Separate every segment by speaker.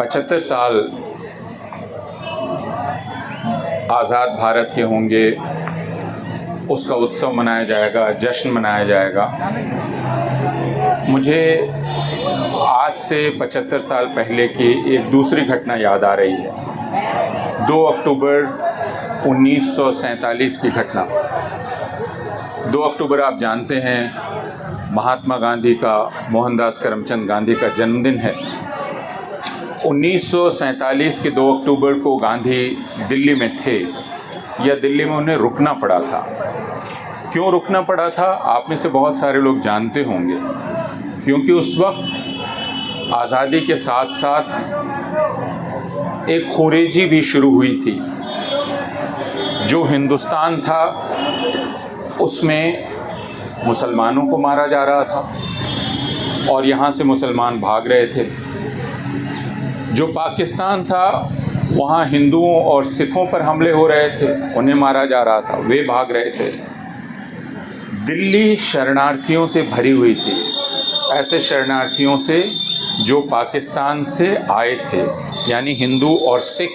Speaker 1: 75 साल आज़ाद भारत के होंगे, उसका उत्सव मनाया जाएगा, जश्न मनाया जाएगा। मुझे आज से 75 साल पहले की एक दूसरी घटना याद आ रही है। 2 अक्टूबर 1947 की घटना। 2 अक्टूबर आप जानते हैं, महात्मा गांधी का, मोहनदास करमचंद गांधी का जन्मदिन है। 1947 के 2 अक्टूबर को गांधी दिल्ली में थे, या दिल्ली में उन्हें रुकना पड़ा था। क्यों रुकना पड़ा था, आप में से बहुत सारे लोग जानते होंगे। क्योंकि उस वक्त आज़ादी के साथ साथ एक खुरेजी भी शुरू हुई थी। जो हिंदुस्तान था उसमें मुसलमानों को मारा जा रहा था और यहाँ से मुसलमान भाग रहे थे। जो पाकिस्तान था वहाँ हिंदुओं और सिखों पर हमले हो रहे थे, उन्हें मारा जा रहा था, वे भाग रहे थे। दिल्ली शरणार्थियों से भरी हुई थी, ऐसे शरणार्थियों से जो पाकिस्तान से आए थे, यानी हिंदू और सिख।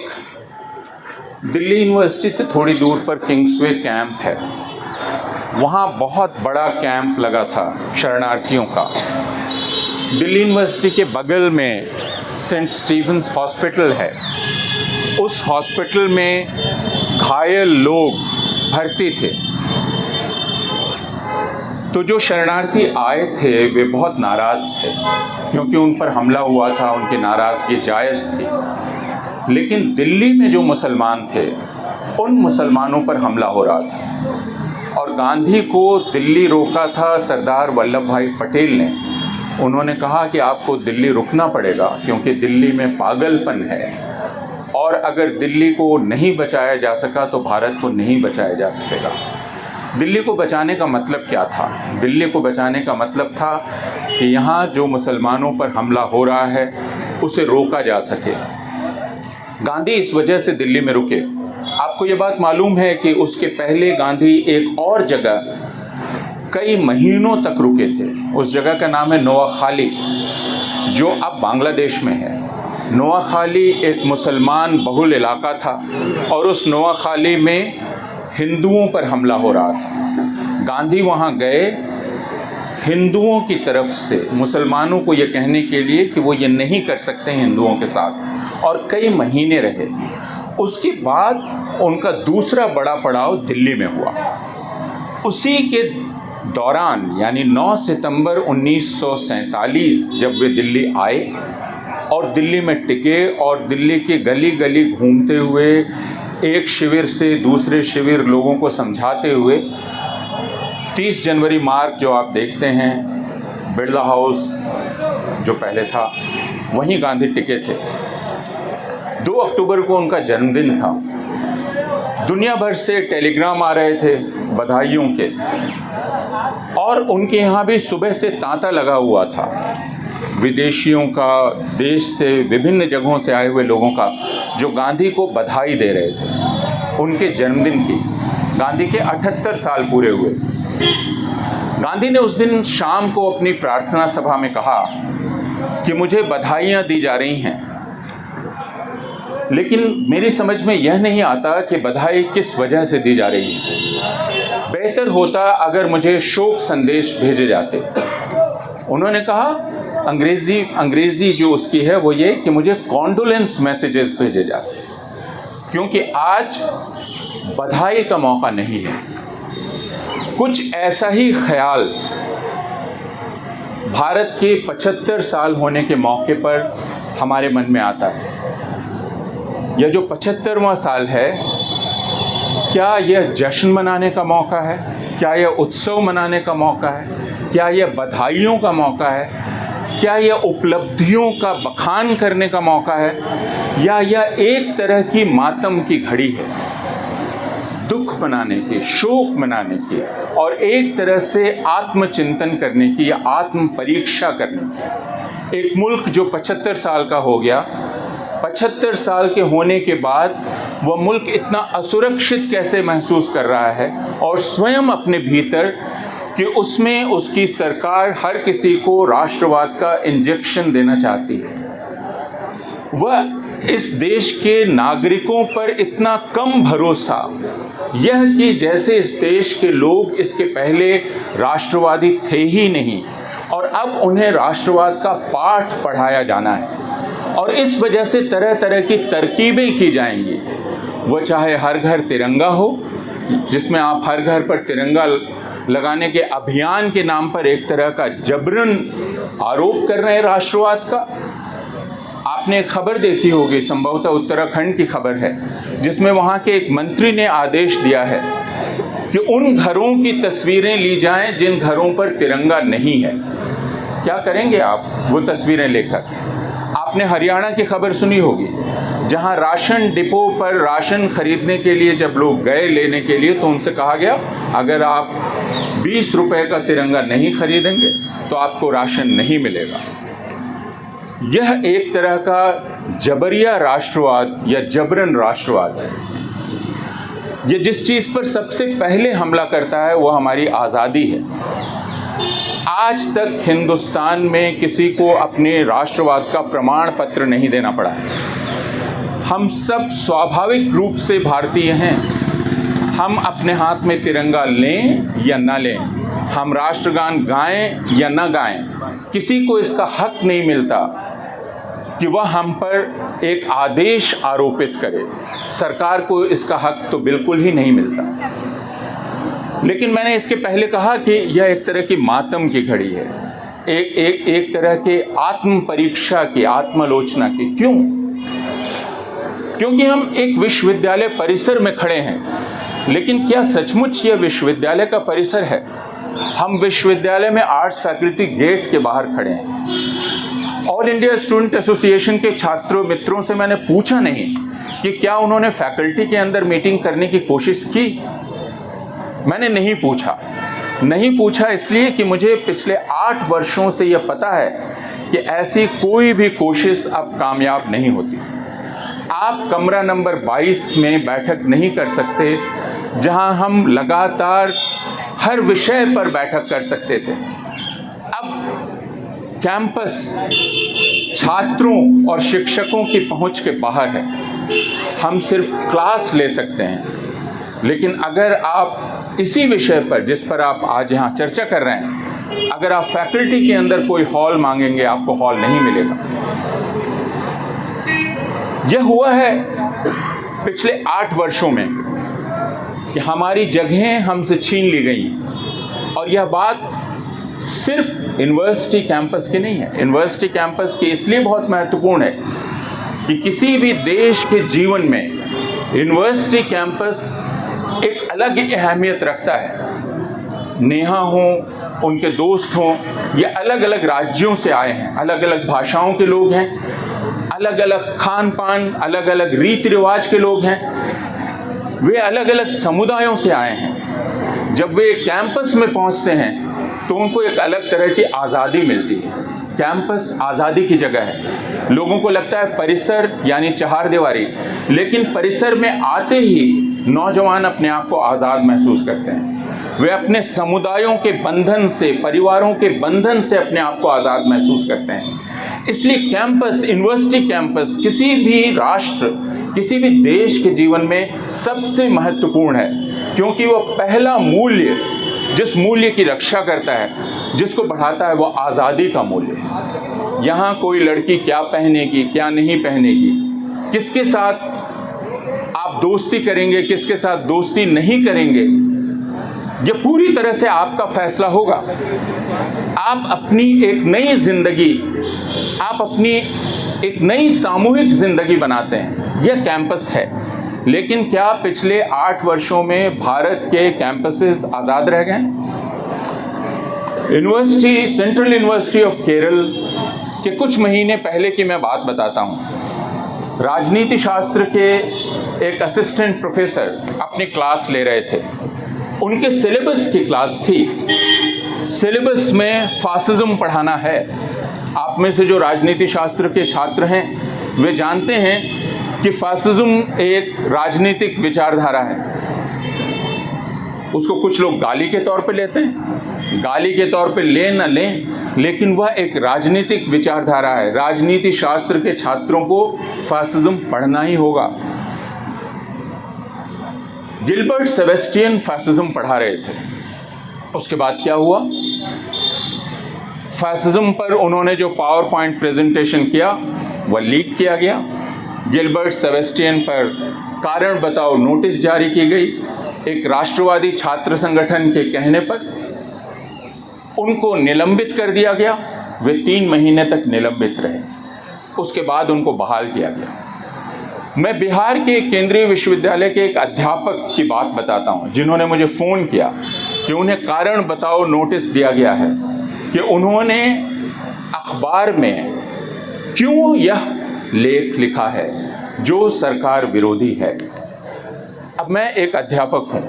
Speaker 1: दिल्ली यूनिवर्सिटी से थोड़ी दूर पर किंग्सवे कैंप है, वहाँ बहुत बड़ा कैंप लगा था शरणार्थियों का। दिल्ली यूनिवर्सिटी के बगल में सेंट स्टीफेंस हॉस्पिटल है। उस हॉस्पिटल में घायल लोग भर्ती थे। तो जो शरणार्थी आए थे वे बहुत नाराज़ थे, क्योंकि उन पर हमला हुआ था, उनकी नाराज़गी जायज़ थी। लेकिन दिल्ली में जो मुसलमान थे, उन मुसलमानों पर हमला हो रहा था और गांधी को दिल्ली रोका था सरदार वल्लभ भाई पटेल ने। उन्होंने कहा कि आपको दिल्ली रुकना पड़ेगा, क्योंकि दिल्ली में पागलपन है और अगर दिल्ली को नहीं बचाया जा सका तो भारत को नहीं बचाया जा सकेगा। दिल्ली को बचाने का मतलब क्या था? दिल्ली को बचाने का मतलब था कि यहाँ जो मुसलमानों पर हमला हो रहा है उसे रोका जा सके। गांधी इस वजह से दिल्ली में रुके। आपको ये बात मालूम है कि उसके पहले गांधी एक और जगह कई महीनों तक रुके थे। उस जगह का नाम है नोआखाली, जो अब बांग्लादेश में है। नोआखाली एक मुसलमान बहुल इलाका था और उस नोआखाली में हिंदुओं पर हमला हो रहा था। गांधी वहाँ गए हिंदुओं की तरफ से मुसलमानों को ये कहने के लिए कि वो ये नहीं कर सकते हिंदुओं के साथ, और कई महीने रहे। उसके बाद उनका दूसरा बड़ा पड़ाव दिल्ली में हुआ। उसी के दौरान, यानी 9 सितंबर 1947 जब वे दिल्ली आए और दिल्ली में टिके और दिल्ली की गली गली घूमते हुए एक शिविर से दूसरे शिविर लोगों को समझाते हुए 30 जनवरी मार्ग जो आप देखते हैं, बिरला हाउस जो पहले था, वहीं गांधी टिके थे। 2 अक्टूबर को उनका जन्मदिन था। दुनिया भर से टेलीग्राम आ रहे थे बधाइयों के, और उनके यहाँ भी सुबह से तांता लगा हुआ था विदेशियों का, देश से विभिन्न जगहों से आए हुए लोगों का, जो गांधी को बधाई दे रहे थे उनके जन्मदिन की। गांधी के 78 साल पूरे हुए। गांधी ने उस दिन शाम को अपनी प्रार्थना सभा में कहा कि मुझे बधाइयाँ दी जा रही हैं, लेकिन मेरी समझ में यह नहीं आता कि बधाई किस वजह से दी जा रही है। बेहतर होता अगर मुझे शोक संदेश भेजे जाते। उन्होंने कहा, अंग्रेज़ी जो उसकी है वो ये कि मुझे कॉन्डोलेंस मैसेजेस भेजे जाते, क्योंकि आज बधाई का मौका नहीं है। कुछ ऐसा ही ख्याल भारत के 75 साल होने के मौके पर हमारे मन में आता है। यह जो 75वां साल है, क्या यह जश्न मनाने का मौका है? क्या यह उत्सव मनाने का मौका है? क्या यह बधाइयों का मौका है? क्या यह उपलब्धियों का बखान करने का मौका है? या यह एक तरह की मातम की घड़ी है, दुख मनाने की, शोक मनाने की, और एक तरह से आत्मचिंतन करने की या आत्म परीक्षा करने की? एक मुल्क जो 75 साल का हो गया, 75 साल के होने के बाद वह मुल्क इतना असुरक्षित कैसे महसूस कर रहा है, और स्वयं अपने भीतर कि उसमें उसकी सरकार हर किसी को राष्ट्रवाद का इंजेक्शन देना चाहती है। वह इस देश के नागरिकों पर इतना कम भरोसा, यह कि जैसे इस देश के लोग इसके पहले राष्ट्रवादी थे ही नहीं और अब उन्हें राष्ट्रवाद का पाठ पढ़ाया जाना है और इस वजह से तरह तरह की तरकीबें की जाएंगी। वह चाहे हर घर तिरंगा हो, जिसमें आप हर घर पर तिरंगा लगाने के अभियान के नाम पर एक तरह का जबरन आरोप कर रहे हैं राष्ट्रवाद का। आपने एक खबर देखी होगी, संभवतः उत्तराखंड की खबर है, जिसमें वहाँ के एक मंत्री ने आदेश दिया है कि उन घरों की तस्वीरें ली जाएं जिन घरों पर तिरंगा नहीं है। क्या करेंगे आप वो तस्वीरें लेकर? आपने हरियाणा की खबर सुनी होगी, जहां राशन डिपो पर राशन खरीदने के लिए जब लोग गए लेने के लिए तो उनसे कहा गया अगर आप 20 रुपए का तिरंगा नहीं खरीदेंगे तो आपको राशन नहीं मिलेगा। यह एक तरह का जबरिया राष्ट्रवाद या जबरन राष्ट्रवाद है। ये जिस चीज़ पर सबसे पहले हमला करता है वो हमारी आज़ादी है। आज तक हिंदुस्तान में किसी को अपने राष्ट्रवाद का प्रमाण पत्र नहीं देना पड़ा है। हम सब स्वाभाविक रूप से भारतीय हैं। हम अपने हाथ में तिरंगा लें या ना लें, हम राष्ट्रगान गाएं या ना गाएं, किसी को इसका हक नहीं मिलता कि वह हम पर एक आदेश आरोपित करे। सरकार को इसका हक तो बिल्कुल ही नहीं मिलता। लेकिन मैंने इसके पहले कहा कि यह एक तरह की मातम की घड़ी है, एक तरह के आत्म परीक्षा की, आत्मालोचना की। क्यों? क्योंकि हम एक विश्वविद्यालय परिसर में खड़े हैं, लेकिन क्या सचमुच यह विश्वविद्यालय का परिसर है? हम विश्वविद्यालय में आर्ट्स फैकल्टी गेट के बाहर खड़े हैं। ऑल इंडिया स्टूडेंट एसोसिएशन के छात्रों मित्रों से मैंने पूछा नहीं कि क्या उन्होंने फैकल्टी के अंदर मीटिंग करने की कोशिश की। मैंने नहीं पूछा इसलिए कि मुझे पिछले 8 वर्षों से यह पता है कि ऐसी कोई भी कोशिश अब कामयाब नहीं होती। आप कमरा नंबर 22 में बैठक नहीं कर सकते, जहां हम लगातार हर विषय पर बैठक कर सकते थे। अब कैंपस छात्रों और शिक्षकों की पहुंच के बाहर है। हम सिर्फ क्लास ले सकते हैं, लेकिन अगर आप इसी विषय पर जिस पर आप आज यहाँ चर्चा कर रहे हैं, अगर आप फैकल्टी के अंदर कोई हॉल मांगेंगे, आपको हॉल नहीं मिलेगा। यह हुआ है पिछले 8 वर्षों में कि हमारी जगहें हमसे छीन ली गई। और यह बात सिर्फ यूनिवर्सिटी कैंपस की नहीं है। यूनिवर्सिटी कैंपस की इसलिए बहुत महत्वपूर्ण है कि किसी भी देश के जीवन में यूनिवर्सिटी कैंपस एक अलग अहमियत रखता है। नेहा हों, उनके दोस्त हों, ये अलग अलग राज्यों से आए हैं, अलग अलग भाषाओं के लोग हैं, अलग अलग खान पान, अलग अलग रीति रिवाज के लोग हैं, वे अलग अलग समुदायों से आए हैं। जब वे कैंपस में पहुंचते हैं तो उनको एक अलग तरह की आज़ादी मिलती है। कैंपस आज़ादी की जगह है। लोगों को लगता है परिसर यानी चहारदीवारी, लेकिन परिसर में आते ही नौजवान अपने आप को आज़ाद महसूस करते हैं। वे अपने समुदायों के बंधन से, परिवारों के बंधन से अपने आप को आज़ाद महसूस करते हैं। इसलिए कैंपस, यूनिवर्सिटी कैंपस किसी भी राष्ट्र, किसी भी देश के जीवन में सबसे महत्वपूर्ण है, क्योंकि वो पहला मूल्य, जिस मूल्य की रक्षा करता है, जिसको बढ़ाता है, वो आज़ादी का मूल्य है। यहाँ कोई लड़की क्या पहनेगी, क्या नहीं पहनेगी, किसके साथ आप दोस्ती करेंगे, किसके साथ दोस्ती नहीं करेंगे, ये पूरी तरह से आपका फैसला होगा। आप अपनी एक नई जिंदगी, आप अपनी एक नई सामूहिक जिंदगी बनाते हैं। यह कैंपस है। लेकिन क्या पिछले 8 वर्षों में भारत के कैंपसेस आज़ाद रह गए? University, central university of Kerala के कुछ महीने पहले की मैं बात बताता हूँ। राजनीति शास्त्र के एक असिस्टेंट प्रोफेसर अपनी क्लास ले रहे थे। उनके सिलेबस की क्लास थी। सिलेबस में फासिज्म पढ़ाना है। आप में से जो राजनीति शास्त्र के छात्र हैं वे जानते हैं कि फासिज्म एक राजनीतिक विचारधारा है। उसको कुछ लोग गाली के तौर पे लेते हैं। गाली के तौर पे लें ना लें, लेकिन वह एक राजनीतिक विचारधारा है। राजनीति शास्त्र के छात्रों को फासिज्म पढ़ना ही होगा। गिलबर्ट सेबेस्टियन फासिज्म पढ़ा रहे थे। उसके बाद क्या हुआ? फासिज्म पर उन्होंने जो पावर पॉइंट प्रेजेंटेशन किया वह लीक किया गया। गिलबर्ट सेबेस्टियन पर कारण बताओ नोटिस जारी की गई। एक राष्ट्रवादी छात्र संगठन के कहने पर उनको निलंबित कर दिया गया। वे 3 महीने तक निलंबित रहे। उसके बाद उनको बहाल किया गया। मैं बिहार के केंद्रीय विश्वविद्यालय के एक अध्यापक की बात बताता हूं, जिन्होंने मुझे फ़ोन किया कि उन्हें कारण बताओ नोटिस दिया गया है कि उन्होंने अखबार में क्यों यह लेख लिखा है जो सरकार विरोधी है। अब मैं एक अध्यापक हूं,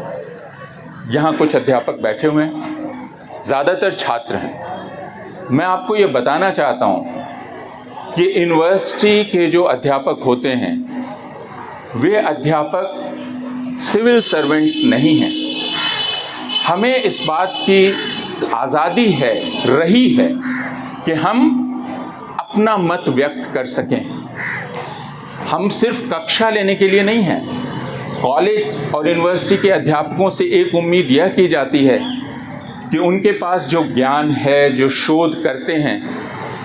Speaker 1: यहाँ कुछ अध्यापक बैठे हुए हैं, ज़्यादातर छात्र हैं। मैं आपको ये बताना चाहता हूँ कि यूनिवर्सिटी के जो अध्यापक होते हैं वे अध्यापक सिविल सर्वेंट्स नहीं हैं। हमें इस बात की आज़ादी है, रही है कि हम अपना मत व्यक्त कर सकें। हम सिर्फ कक्षा लेने के लिए नहीं हैं। कॉलेज और यूनिवर्सिटी के अध्यापकों से एक उम्मीद यह की जाती है कि उनके पास जो ज्ञान है, जो शोध करते हैं,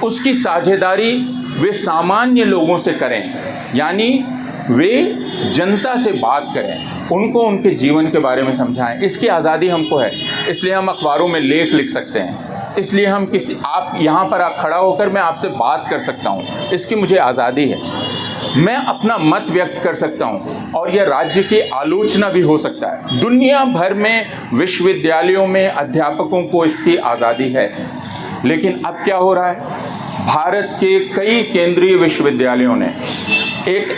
Speaker 1: उसकी साझेदारी वे सामान्य लोगों से करें, यानी वे जनता से बात करें, उनको उनके जीवन के बारे में समझाएं। इसकी आज़ादी हमको है, इसलिए हम अखबारों में लेख लिख सकते हैं, इसलिए हम आप यहाँ पर खड़ा होकर मैं आपसे बात कर सकता हूँ, इसकी मुझे आज़ादी है। मैं अपना मत व्यक्त कर सकता हूँ और यह राज्य की आलोचना भी हो सकता है। दुनिया भर में विश्वविद्यालयों में अध्यापकों को इसकी आज़ादी है। लेकिन अब क्या हो रहा है? भारत के कई केंद्रीय विश्वविद्यालयों ने एक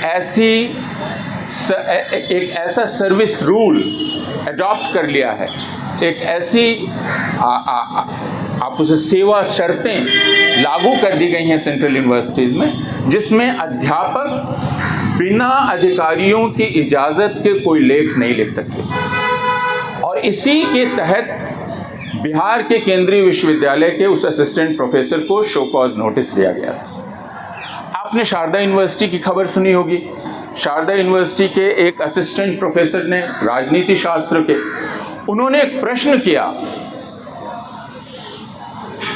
Speaker 1: ऐसा सर्विस रूल अडॉप्ट कर लिया है, एक ऐसी आप उसे सेवा शर्तें लागू कर दी गई हैं सेंट्रल यूनिवर्सिटीज़ में, जिसमें अध्यापक बिना अधिकारियों की इजाज़त के कोई लेख नहीं लिख सकते। और इसी के तहत बिहार के केंद्रीय विश्वविद्यालय के उस असिस्टेंट प्रोफेसर को शो कॉज नोटिस दिया गया था। आपने शारदा यूनिवर्सिटी की खबर सुनी होगी। शारदा यूनिवर्सिटी के एक असिस्टेंट प्रोफेसर ने, राजनीति शास्त्र के, उन्होंने एक प्रश्न किया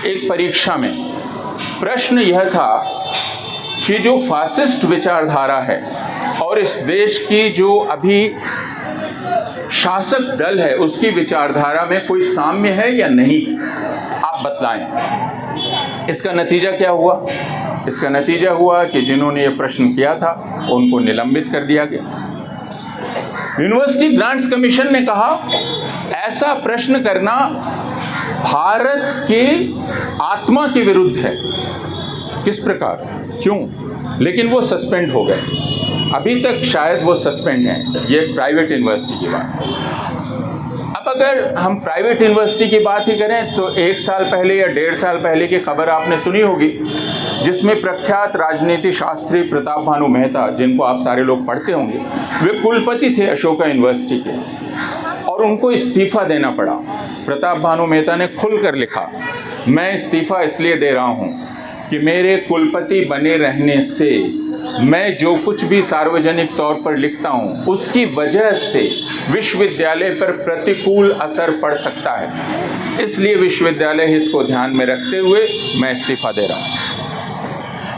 Speaker 1: एक परीक्षा में। प्रश्न यह था कि जो फासिस्ट विचारधारा है और इस देश की जो अभी शासक दल है उसकी विचारधारा में कोई साम्य है या नहीं, आप बतलाएं। इसका नतीजा क्या हुआ? इसका नतीजा हुआ कि जिन्होंने ये प्रश्न किया था उनको निलंबित कर दिया गया। यूनिवर्सिटी ग्रांट्स कमीशन ने कहा ऐसा प्रश्न करना भारत के आत्मा के विरुद्ध है। किस प्रकार, क्यों? लेकिन वो सस्पेंड हो गए। अभी तक शायद वो सस्पेंड हैं। ये प्राइवेट यूनिवर्सिटी की बात है। अब अगर हम प्राइवेट यूनिवर्सिटी की बात ही करें तो 1 साल पहले या 1.5 साल पहले की खबर आपने सुनी होगी, जिसमें प्रख्यात राजनीति शास्त्री प्रताप भानु मेहता, जिनको आप सारे लोग पढ़ते होंगे, वे कुलपति थे अशोका यूनिवर्सिटी के और उनको इस्तीफ़ा देना पड़ा। प्रताप भानु मेहता ने खुलकर लिखा, मैं इस्तीफ़ा इसलिए दे रहा हूँ कि मेरे कुलपति बने रहने से मैं जो कुछ भी सार्वजनिक तौर पर लिखता हूँ उसकी वजह से विश्वविद्यालय पर प्रतिकूल असर पड़ सकता है, इसलिए विश्वविद्यालय हित को ध्यान में रखते हुए मैं इस्तीफा दे रहा हूँ।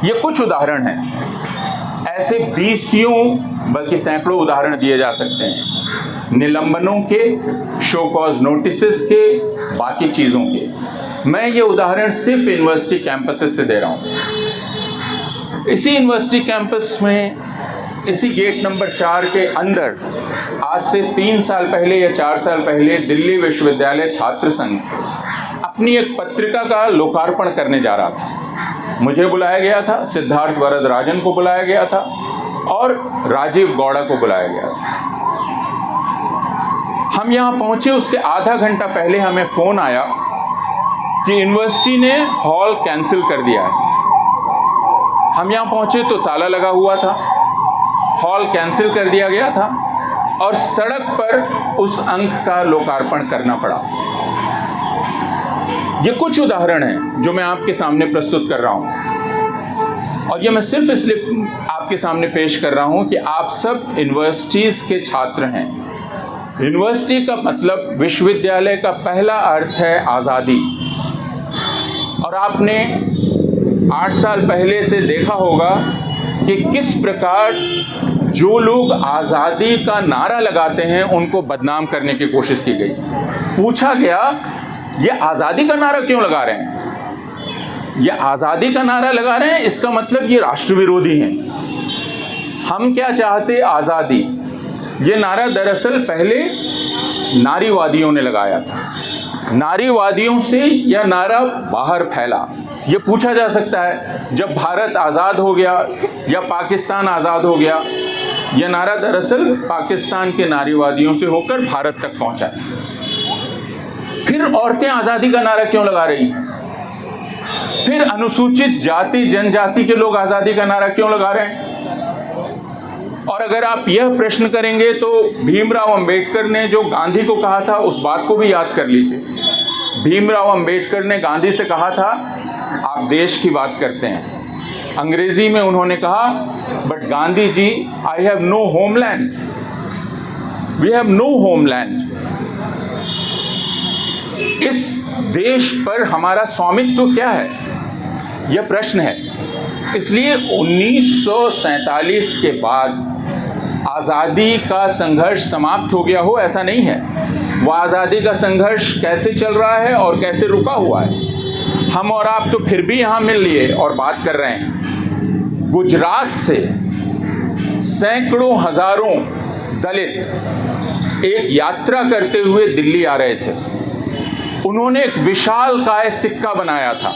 Speaker 1: ये कुछ उदाहरण हैं, ऐसे 20 बल्कि सैकड़ों उदाहरण दिए जा सकते हैं, निलंबनों के, शो कॉज नोटिसेस के, बाकी चीज़ों के। मैं ये उदाहरण सिर्फ यूनिवर्सिटी कैंपसेस से दे रहा हूँ। इसी यूनिवर्सिटी कैंपस में, इसी गेट नंबर 4 के अंदर आज से 3 साल पहले या 4 साल पहले दिल्ली विश्वविद्यालय छात्र संघ अपनी एक पत्रिका का लोकार्पण करने जा रहा था। मुझे बुलाया गया था, सिद्धार्थ वरदराजन को बुलाया गया था और राजीव गौड़ा को बुलाया गया था। हम यहाँ पहुँचे, उसके आधा घंटा पहले हमें फ़ोन आया कि यूनिवर्सिटी ने हॉल कैंसिल कर दिया है। हम यहाँ पहुँचे तो ताला लगा हुआ था, हॉल कैंसिल कर दिया गया था और सड़क पर उस अंक का लोकार्पण करना पड़ा। ये कुछ उदाहरण हैं जो मैं आपके सामने प्रस्तुत कर रहा हूँ, और ये मैं सिर्फ इसलिए आपके सामने पेश कर रहा हूँ कि आप सब यूनिवर्सिटीज़ के छात्र हैं। यूनिवर्सिटी का मतलब, विश्वविद्यालय का पहला अर्थ है आज़ादी। और आपने 8 साल पहले से देखा होगा कि किस प्रकार जो लोग आज़ादी का नारा लगाते हैं उनको बदनाम करने की कोशिश की गई। पूछा गया, ये आज़ादी का नारा क्यों लगा रहे हैं? ये आज़ादी का नारा लगा रहे हैं, इसका मतलब ये राष्ट्र विरोधी हैं। हम क्या चाहते? आज़ादी। ये नारा दरअसल पहले नारीवादियों ने लगाया था। नारीवादियों से यह नारा बाहर फैला। ये पूछा जा सकता है, जब भारत आज़ाद हो गया या पाकिस्तान आज़ाद हो गया, यह नारा दरअसल पाकिस्तान के नारीवादियों से होकर भारत तक पहुंचा। फिर औरतें आज़ादी का नारा क्यों लगा रही हैं? फिर अनुसूचित जाति जनजाति के लोग आज़ादी का नारा क्यों लगा रहे हैं? और अगर आप यह प्रश्न करेंगे तो भीमराव अंबेडकर ने जो गांधी को कहा था, उस बात को भी याद कर लीजिए। भीमराव अंबेडकर ने गांधी से कहा था, आप देश की बात करते हैं। अंग्रेजी में उन्होंने कहा, but Gandhi ji, I have no homeland, we have no homeland. इस देश पर हमारा स्वामित्व क्या है, यह प्रश्न है। इसलिए 1947 के बाद आज़ादी का संघर्ष समाप्त हो गया हो, ऐसा नहीं है। वह आज़ादी का संघर्ष कैसे चल रहा है और कैसे रुका हुआ है, हम और आप तो फिर भी यहाँ मिल लिए और बात कर रहे हैं। गुजरात से सैकड़ों हजारों दलित एक यात्रा करते हुए दिल्ली आ रहे थे। उन्होंने एक विशालकाय सिक्का बनाया था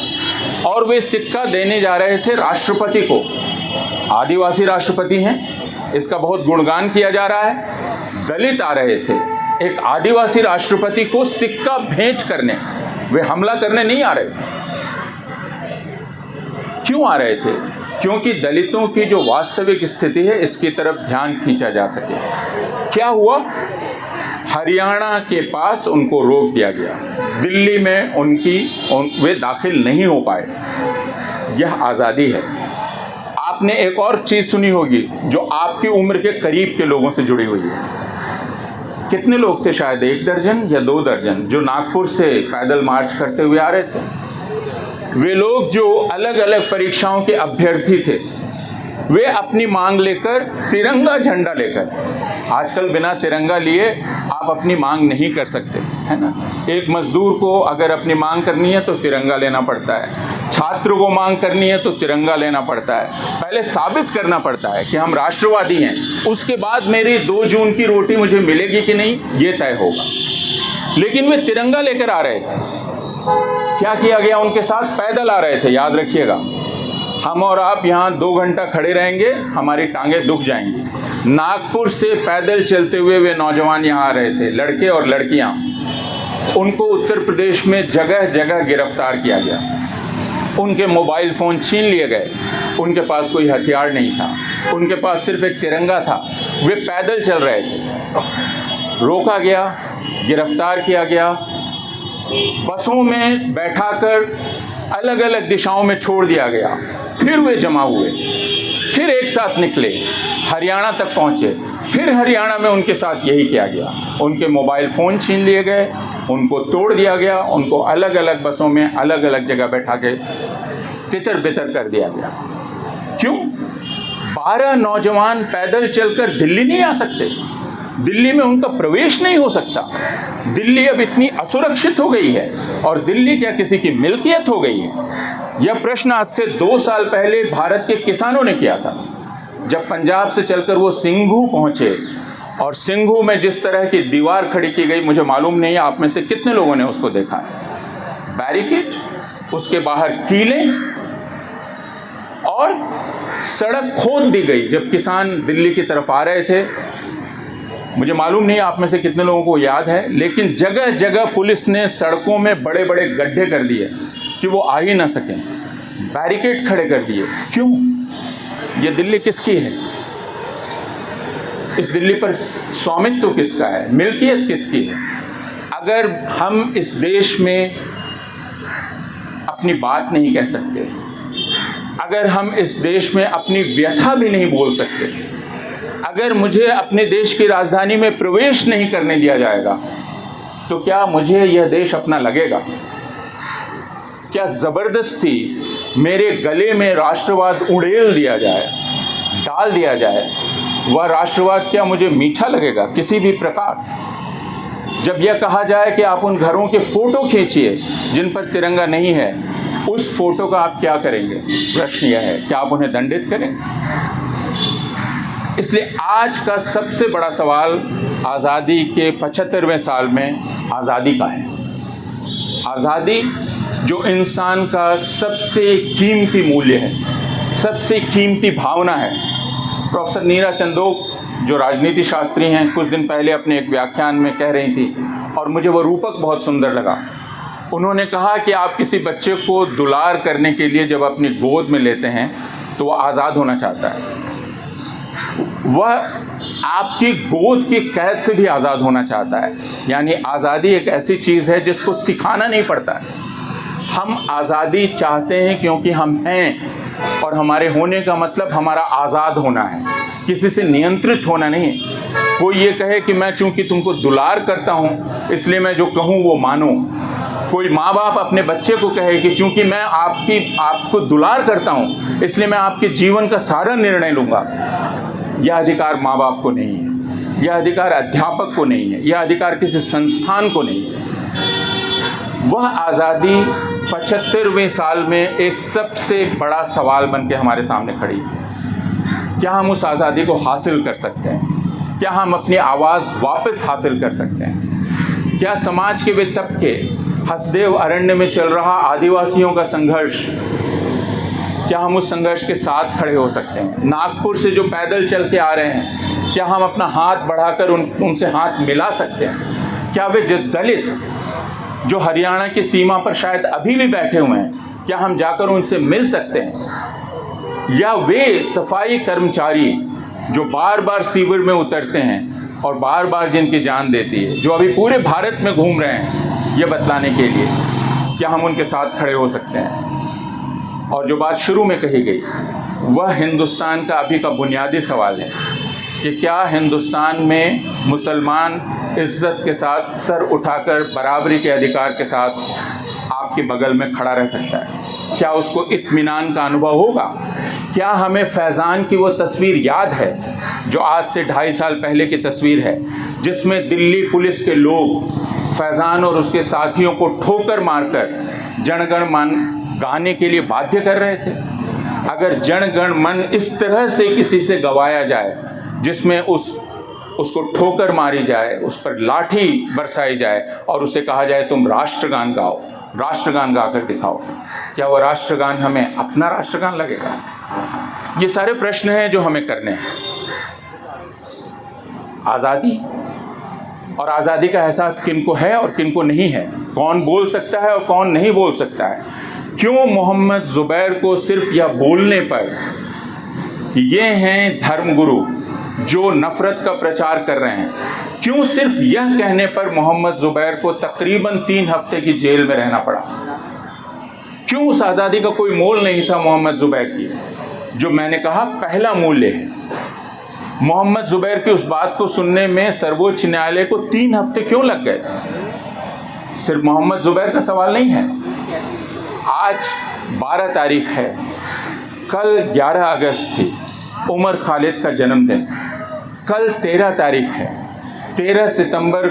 Speaker 1: और वे सिक्का देने जा रहे थे राष्ट्रपति को। आदिवासी राष्ट्रपति हैं, इसका बहुत गुणगान किया जा रहा है। दलित आ रहे थे एक आदिवासी राष्ट्रपति को सिक्का भेंट करने, वे हमला करने नहीं आ रहे थे। क्यों आ रहे थे? क्योंकि दलितों की जो वास्तविक स्थिति है, इसकी तरफ ध्यान खींचा जा सके। क्या हुआ? हरियाणा के पास उनको रोक दिया गया। दिल्ली में वे दाखिल नहीं हो पाए। यह आज़ादी है। आपने एक और चीज़ सुनी होगी जो आपकी उम्र के करीब के लोगों से जुड़ी हुई है। कितने लोग थे? शायद 1 दर्जन या 2 दर्जन, जो नागपुर से पैदल मार्च करते हुए आ रहे थे। वे लोग जो अलग अलग परीक्षाओं के अभ्यर्थी थे, वे अपनी मांग लेकर, तिरंगा झंडा लेकर, आजकल बिना तिरंगा लिए आप अपनी मांग नहीं कर सकते, है ना। एक मजदूर को अगर अपनी मांग करनी है तो तिरंगा लेना पड़ता है, छात्र को मांग करनी है तो तिरंगा लेना पड़ता है। पहले साबित करना पड़ता है कि हम राष्ट्रवादी हैं, उसके बाद मेरी 2 जून की रोटी मुझे मिलेगी कि नहीं, ये तय होगा। लेकिन वे तिरंगा लेकर आ रहे थे। क्या किया गया उनके साथ? पैदल आ रहे थे, याद रखिएगा। हम और आप यहाँ 2 घंटा खड़े रहेंगे, हमारी टांगें दुख जाएंगी। नागपुर से पैदल चलते हुए वे नौजवान यहाँ आ रहे थे, लड़के और लड़कियाँ। उनको उत्तर प्रदेश में जगह जगह गिरफ्तार किया गया, उनके मोबाइल फ़ोन छीन लिए गए। उनके पास कोई हथियार नहीं था, उनके पास सिर्फ एक तिरंगा था। वे पैदल चल रहे थे, रोका गया, गिरफ्तार किया गया, बसों में बैठाकर अलग अलग दिशाओं में छोड़ दिया गया। फिर वे जमा हुए, फिर एक साथ निकले, हरियाणा तक पहुँचे। फिर हरियाणा में उनके साथ यही किया गया। उनके मोबाइल फ़ोन छीन लिए गए, उनको तोड़ दिया गया, उनको अलग अलग बसों में अलग अलग जगह बैठा के तितर बितर कर दिया गया। क्यों? 12 नौजवान पैदल चलकर दिल्ली नहीं आ सकते, दिल्ली में उनका प्रवेश नहीं हो सकता। दिल्ली अब इतनी असुरक्षित हो गई है, और दिल्ली क्या किसी की मिल्कियत हो गई है? यह प्रश्न आज से 2 साल पहले भारत के किसानों ने किया था, जब पंजाब से चलकर वो सिंघू पहुंचे। और सिंघू में जिस तरह की दीवार खड़ी की गई, मुझे मालूम नहीं है आप में से कितने लोगों ने उसको देखा है। बैरिकेड, उसके बाहर कीलें, और सड़क खोद दी गई जब किसान दिल्ली की तरफ आ रहे थे। मुझे मालूम नहीं आप में से कितने लोगों को याद है, लेकिन जगह जगह पुलिस ने सड़कों में बड़े बड़े गड्ढे कर दिए कि वो आ ही ना सकें, बैरिकेड खड़े कर दिए। क्यों? ये दिल्ली किसकी है? इस दिल्ली पर स्वामित्व किसका है? मिल्कियत किसकी है? अगर हम इस देश में अपनी बात नहीं कह सकते, अगर हम इस देश में अपनी व्यथा भी नहीं बोल सकते, अगर मुझे अपने देश की राजधानी में प्रवेश नहीं करने दिया जाएगा, तो क्या मुझे यह देश अपना लगेगा? क्या ज़बरदस्ती मेरे गले में राष्ट्रवाद उड़ेल दिया जाए, डाल दिया जाए, वह राष्ट्रवाद क्या मुझे मीठा लगेगा किसी भी प्रकार? जब यह कहा जाए कि आप उन घरों के फ़ोटो खींचिए जिन पर तिरंगा नहीं है, उस फोटो का आप क्या करेंगे? प्रश्न यह है, क्या आप उन्हें दंडित करेंगे? इसलिए आज का सबसे बड़ा सवाल आज़ादी के 75वें साल में आज़ादी का है। आज़ादी जो इंसान का सबसे कीमती मूल्य है, सबसे कीमती भावना है। प्रोफेसर नीरा चंदोक जो राजनीति शास्त्री हैं, कुछ दिन पहले अपने एक व्याख्यान में कह रही थी और मुझे वो रूपक बहुत सुंदर लगा। उन्होंने कहा कि आप किसी बच्चे को दुलार करने के लिए जब अपनी गोद में लेते हैं तो वह आज़ाद होना चाहता है। वह आपकी गोद की कैद से भी आज़ाद होना चाहता है। यानी आज़ादी एक ऐसी चीज़ है जिसको सिखाना नहीं पड़ता है। हम आज़ादी चाहते हैं क्योंकि हम हैं, और हमारे होने का मतलब हमारा आज़ाद होना है, किसी से नियंत्रित होना नहीं। कोई ये कहे कि मैं चूंकि तुमको दुलार करता हूँ इसलिए मैं जो कहूँ वो मानो। कोई माँ बाप अपने बच्चे को कहे कि चूंकि मैं आपको दुलार करता हूँ इसलिए मैं आपके जीवन का सारा निर्णय लूँगा। यह अधिकार माँ बाप को नहीं है, यह अधिकार अध्यापक को नहीं है, यह अधिकार किसी संस्थान को नहीं है। वह आज़ादी 75वें साल में एक सबसे बड़ा सवाल बन के हमारे सामने खड़ी है। क्या हम उस आज़ादी को हासिल कर सकते हैं? क्या हम अपनी आवाज़ वापस हासिल कर सकते हैं? क्या समाज के वे तबके, हसदेव अरण्य में चल रहा आदिवासियों का संघर्ष, क्या हम उस संघर्ष के साथ खड़े हो सकते हैं? नागपुर से जो पैदल चल के आ रहे हैं, क्या हम अपना हाथ बढ़ाकर उनसे हाथ मिला सकते हैं? क्या वे दलित जो हरियाणा की सीमा पर शायद अभी भी बैठे हुए हैं, क्या हम जाकर उनसे मिल सकते हैं? या वे सफाई कर्मचारी जो बार बार सीवर में उतरते हैं और बार बार जिनकी जान देती है, जो अभी पूरे भारत में घूम रहे हैं ये बतलाने के लिए, क्या हम उनके साथ खड़े हो सकते हैं? और जो बात शुरू में कही गई वह हिंदुस्तान का अभी का बुनियादी सवाल है कि क्या हिंदुस्तान में मुसलमान इज्जत के साथ सर उठाकर बराबरी के अधिकार के साथ आपके बगल में खड़ा रह सकता है? क्या उसको इत्मीनान का अनुभव होगा? क्या हमें फैज़ान की वो तस्वीर याद है जो आज से 2.5 साल पहले की तस्वीर है, जिसमें दिल्ली पुलिस के लोग फैज़ान और उसके साथियों को ठोकर मारकर जन गण मन गाने के लिए बाध्य कर रहे थे? अगर जन गण मन इस तरह से किसी से गवाया जाए जिसमें उसको ठोकर मारी जाए, उस पर लाठी बरसाई जाए और उसे कहा जाए तुम राष्ट्रगान गाओ, राष्ट्रगान गाकर दिखाओ, क्या वह राष्ट्रगान हमें अपना राष्ट्रगान लगेगा? ये सारे प्रश्न हैं जो हमें करने हैं। आज़ादी और आज़ादी का एहसास किनको है और किनको नहीं है, कौन बोल सकता है और कौन नहीं बोल सकता है? क्यों मोहम्मद ज़ुबैर को सिर्फ यह बोलने पर ये हैं धर्मगुरु जो नफ़रत का प्रचार कर रहे हैं, क्यों सिर्फ यह कहने पर मोहम्मद ज़ुबैर को तकरीबन 3 हफ्ते की जेल में रहना पड़ा? क्यों उस आज़ादी का कोई मोल नहीं था मोहम्मद ज़ुबैर की? जो मैंने कहा पहला मूल्य है। मोहम्मद ज़ुबैर की उस बात को सुनने में सर्वोच्च न्यायालय को 3 हफ्ते क्यों लग गए? सिर्फ मोहम्मद ज़ुबैर का सवाल नहीं है। आज 12 तारीख है, कल 11 अगस्त थी, उमर खालिद का जन्मदिन। कल 13 तारीख है, 13 सितंबर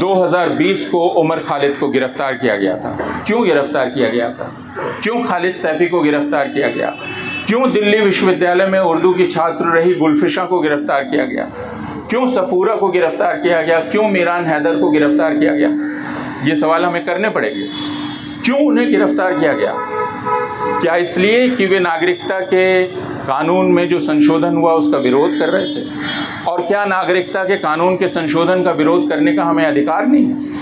Speaker 1: 2020 को उमर खालिद को गिरफ्तार किया गया था। क्यों गिरफ्तार किया गया था? क्यों खालिद सैफ़ी को गिरफ्तार किया गया? क्यों दिल्ली विश्वविद्यालय में उर्दू की छात्र रही गुलफिशा को गिरफ्तार किया गया? क्यों सफ़ूरा को गिरफ्तार किया गया? क्यों मीरान हैदर को गिरफ्तार किया गया? ये सवाल हमें करने पड़ेंगे। क्यों उन्हें गिरफ्तार किया गया? क्या इसलिए कि वे नागरिकता के कानून में जो संशोधन हुआ उसका विरोध कर रहे थे? और क्या नागरिकता के कानून के संशोधन का विरोध करने का हमें अधिकार नहीं है?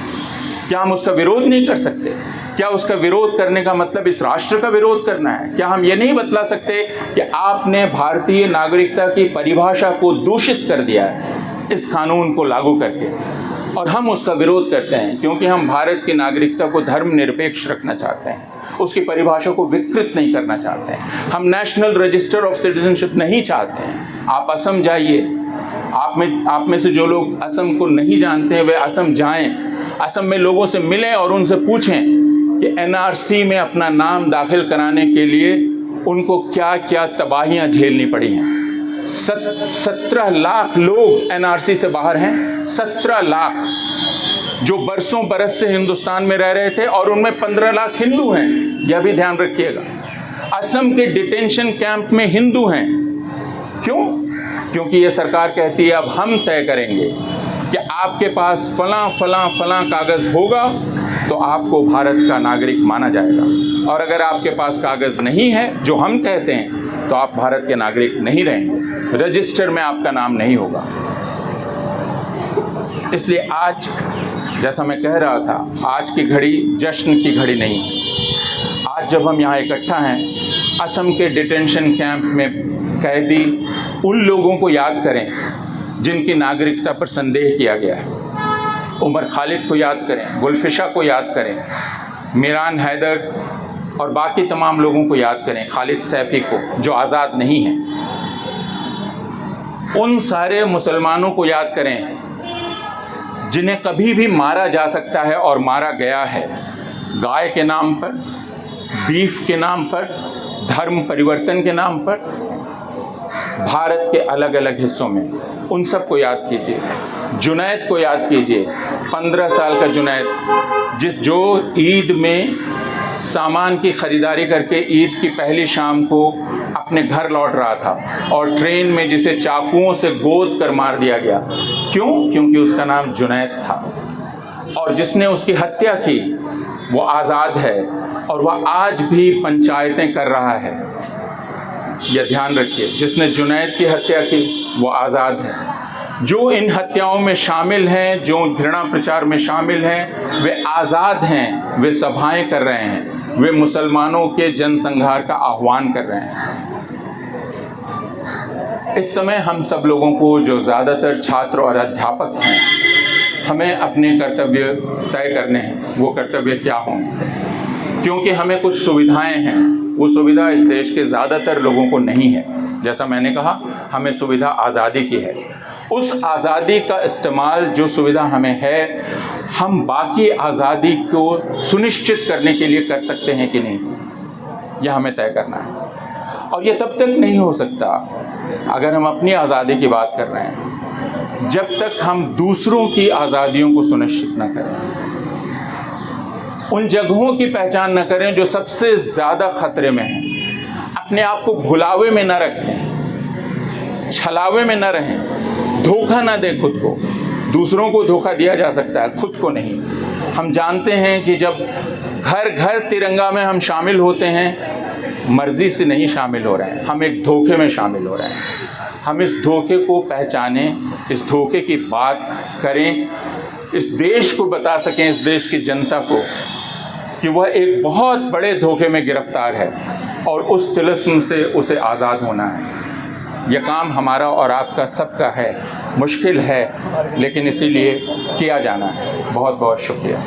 Speaker 1: क्या हम उसका विरोध नहीं कर सकते? क्या उसका विरोध करने का मतलब इस राष्ट्र का विरोध करना है? क्या हम ये नहीं बतला सकते कि आपने भारतीय नागरिकता की परिभाषा को दूषित कर दिया है इस कानून को लागू करके, और हम उसका विरोध करते हैं क्योंकि हम भारत की नागरिकता को धर्मनिरपेक्ष रखना चाहते हैं, उसकी परिभाषा को विकृत नहीं करना चाहते हैं। हम नेशनल रजिस्टर ऑफ सिटीजनशिप नहीं चाहते हैं। आप असम जाइए, आप में से जो लोग असम को नहीं जानते हैं वे असम जाएं, असम में लोगों से मिलें और उनसे पूछें कि एनआरसी में अपना नाम दाखिल कराने के लिए उनको क्या क्या तबाहियां झेलनी पड़ी हैं। 17 लाख लोग एनआरसी से बाहर हैं, 17 लाख, जो बरसों बरस से हिंदुस्तान में रह रहे थे, और उनमें 15 लाख हिंदू हैं, यह भी ध्यान रखिएगा। असम के डिटेंशन कैंप में हिंदू हैं। क्यों? क्योंकि ये सरकार कहती है अब हम तय करेंगे कि आपके पास फलां फलां फलां कागज़ होगा तो आपको भारत का नागरिक माना जाएगा, और अगर आपके पास कागज़ नहीं है जो हम कहते हैं तो आप भारत के नागरिक नहीं रहेंगे, रजिस्टर में आपका नाम नहीं होगा। इसलिए आज, जैसा मैं कह रहा था, आज की घड़ी जश्न की घड़ी नहीं है। आज जब हम यहाँ इकट्ठा हैं, असम के डिटेंशन कैंप में कैदी उन लोगों को याद करें जिनकी नागरिकता पर संदेह किया गया है। उमर खालिद को याद करें, गुलफिशा को याद करें, मीरान हैदर और बाकी तमाम लोगों को याद करें, खालिद सैफी को जो आज़ाद नहीं हैं। उन सारे मुसलमानों को याद करें जिन्हें कभी भी मारा जा सकता है और मारा गया है, गाय के नाम पर, बीफ के नाम पर, धर्म परिवर्तन के नाम पर, भारत के अलग अलग हिस्सों में। उन सब को याद कीजिए। जुनैद को याद कीजिए, 15 साल का जुनैद, जो ईद में सामान की ख़रीदारी करके ईद की पहली शाम को अपने घर लौट रहा था, और ट्रेन में जिसे चाकुओं से गोद कर मार दिया गया। क्यों? क्योंकि उसका नाम जुनैद था, और जिसने उसकी हत्या की वो आज़ाद है, और वह आज भी पंचायतें कर रहा है। यह ध्यान रखिए, जिसने जुनैद की हत्या की वो आज़ाद है। जो इन हत्याओं में शामिल हैं, जो घृणा प्रचार में शामिल हैं, वे आज़ाद हैं, वे सभाएं कर रहे हैं, वे मुसलमानों के जनसंहार का आह्वान कर रहे हैं। इस समय हम सब लोगों को, जो ज़्यादातर छात्र और अध्यापक हैं, हमें अपने कर्तव्य तय करने हैं। वो कर्तव्य क्या होंगे? क्योंकि हमें कुछ सुविधाएं हैं, वो सुविधा इस देश के ज़्यादातर लोगों को नहीं है। जैसा मैंने कहा, हमें सुविधा आज़ादी की है। उस आज़ादी का इस्तेमाल, जो सुविधा हमें है, हम बाकी आज़ादी को सुनिश्चित करने के लिए कर सकते हैं कि नहीं, यह हमें तय करना है। और यह तब तक नहीं हो सकता अगर हम अपनी आज़ादी की बात कर रहे हैं, जब तक हम दूसरों की आज़ादियों को सुनिश्चित न करें, उन जगहों की पहचान न करें जो सबसे ज़्यादा खतरे में हैं। अपने आप को भुलावे में न रखें, छलावे में न रहें, धोखा ना दें खुद को। दूसरों को धोखा दिया जा सकता है, खुद को नहीं। हम जानते हैं कि जब घर घर तिरंगा में हम शामिल होते हैं, मर्जी से नहीं शामिल हो रहे हैं, हम एक धोखे में शामिल हो रहे हैं। हम इस धोखे को पहचानें, इस धोखे की बात करें, इस देश को बता सकें, इस देश की जनता को, कि वह एक बहुत बड़े धोखे में गिरफ्तार है और उस तिलिस्म से उसे आज़ाद होना है। यह काम हमारा और आपका सबका है। मुश्किल है, लेकिन इसीलिए किया जाना है। बहुत बहुत शुक्रिया।